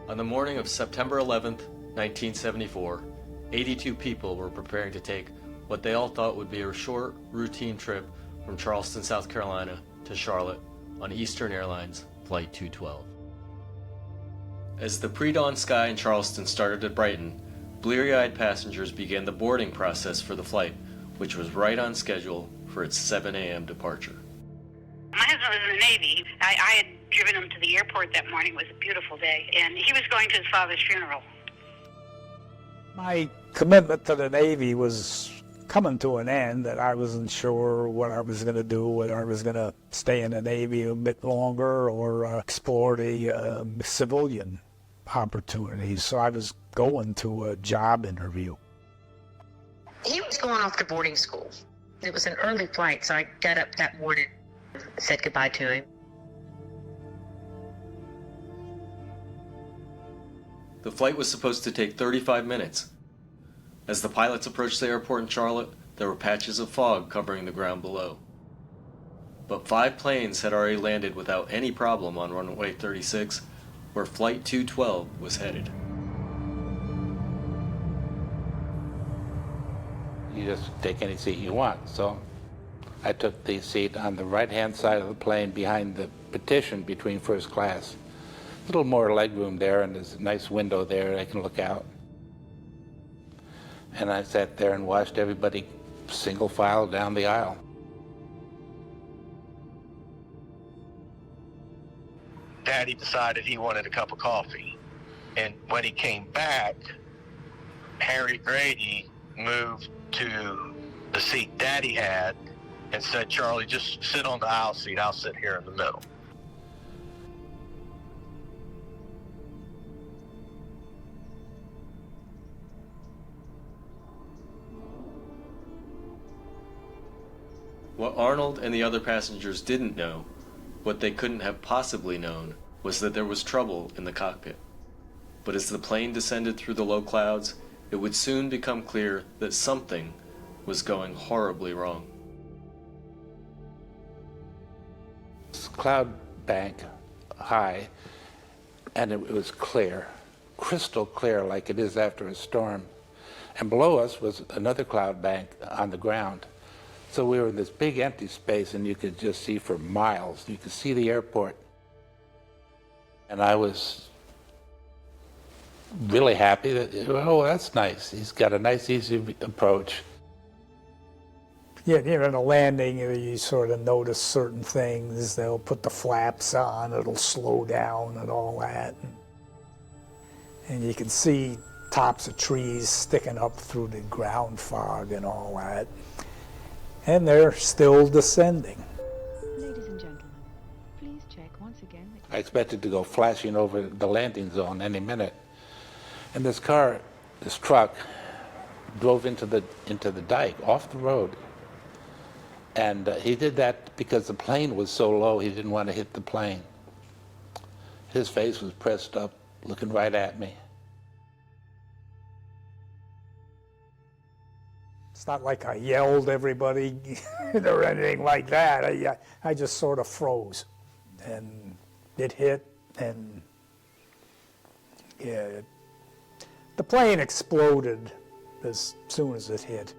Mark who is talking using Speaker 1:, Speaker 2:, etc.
Speaker 1: On the morning of September 11th, 1974, 82 people were preparing to take what they all thought would be a short, routine trip from Charleston, South Carolina to Charlotte on Eastern Airlines Flight 212. As the pre-dawn sky in Charleston started to brighten, bleary-eyed passengers began the boarding process for the flight, which was right on schedule for its 7 a.m. departure.
Speaker 2: My husband was in the Navy. I had driven him to the airport that morning. It was a beautiful day, and he was going to his father's funeral.
Speaker 3: My commitment to the Navy was coming to an end, that I wasn't sure what I was going to do, whether I was going to stay in the Navy a bit longer or explore the civilian opportunities. So I was going to a job interview.
Speaker 4: He was going off to boarding school. It was an early flight, so I got up that morning and said goodbye to him.
Speaker 1: The flight was supposed to take 35 minutes. As the pilots approached the airport in Charlotte, there were patches of fog covering the ground below. But 5 planes had already landed without any problem on runway 36, where Flight 212 was headed.
Speaker 5: You just take any seat you want. So I took the seat on the right-hand side of the plane behind the partition between first class. A little more legroom there, and there's a nice window there I can look out. And I sat there and watched everybody single file down the aisle.
Speaker 6: Daddy decided he wanted a cup of coffee. And when he came back, Harry Grady moved to the seat Daddy had and said, "Charlie, just sit on the aisle seat. I'll sit here in the middle."
Speaker 1: What Arnold and the other passengers didn't know, what they couldn't have possibly known, was that there was trouble in the cockpit. But as the plane descended through the low clouds, it would soon become clear that something was going horribly wrong.
Speaker 5: It's cloud bank high, and it was clear, crystal clear, like it is after a storm. And below us was another cloud bank on the ground. So we were in this big empty space, and you could just see for miles. You could see the airport. And I was really happy that, oh, that's nice. He's got a nice, easy approach.
Speaker 3: Yeah, in a landing, you sort of notice certain things. They'll put the flaps on, it'll slow down and all that. And you can see tops of trees sticking up through the ground fog and all that. And they're still descending.
Speaker 7: Ladies and gentlemen, please check once again.
Speaker 5: I expected to go flashing over the landing zone any minute. And this truck, drove into the dike, off the road. And he did that because the plane was so low, he didn't want to hit the plane. His face was pressed up, looking right at me.
Speaker 3: It's not like I yelled everybody or anything like that. I just sort of froze, and it hit, and yeah, the plane exploded as soon as it hit.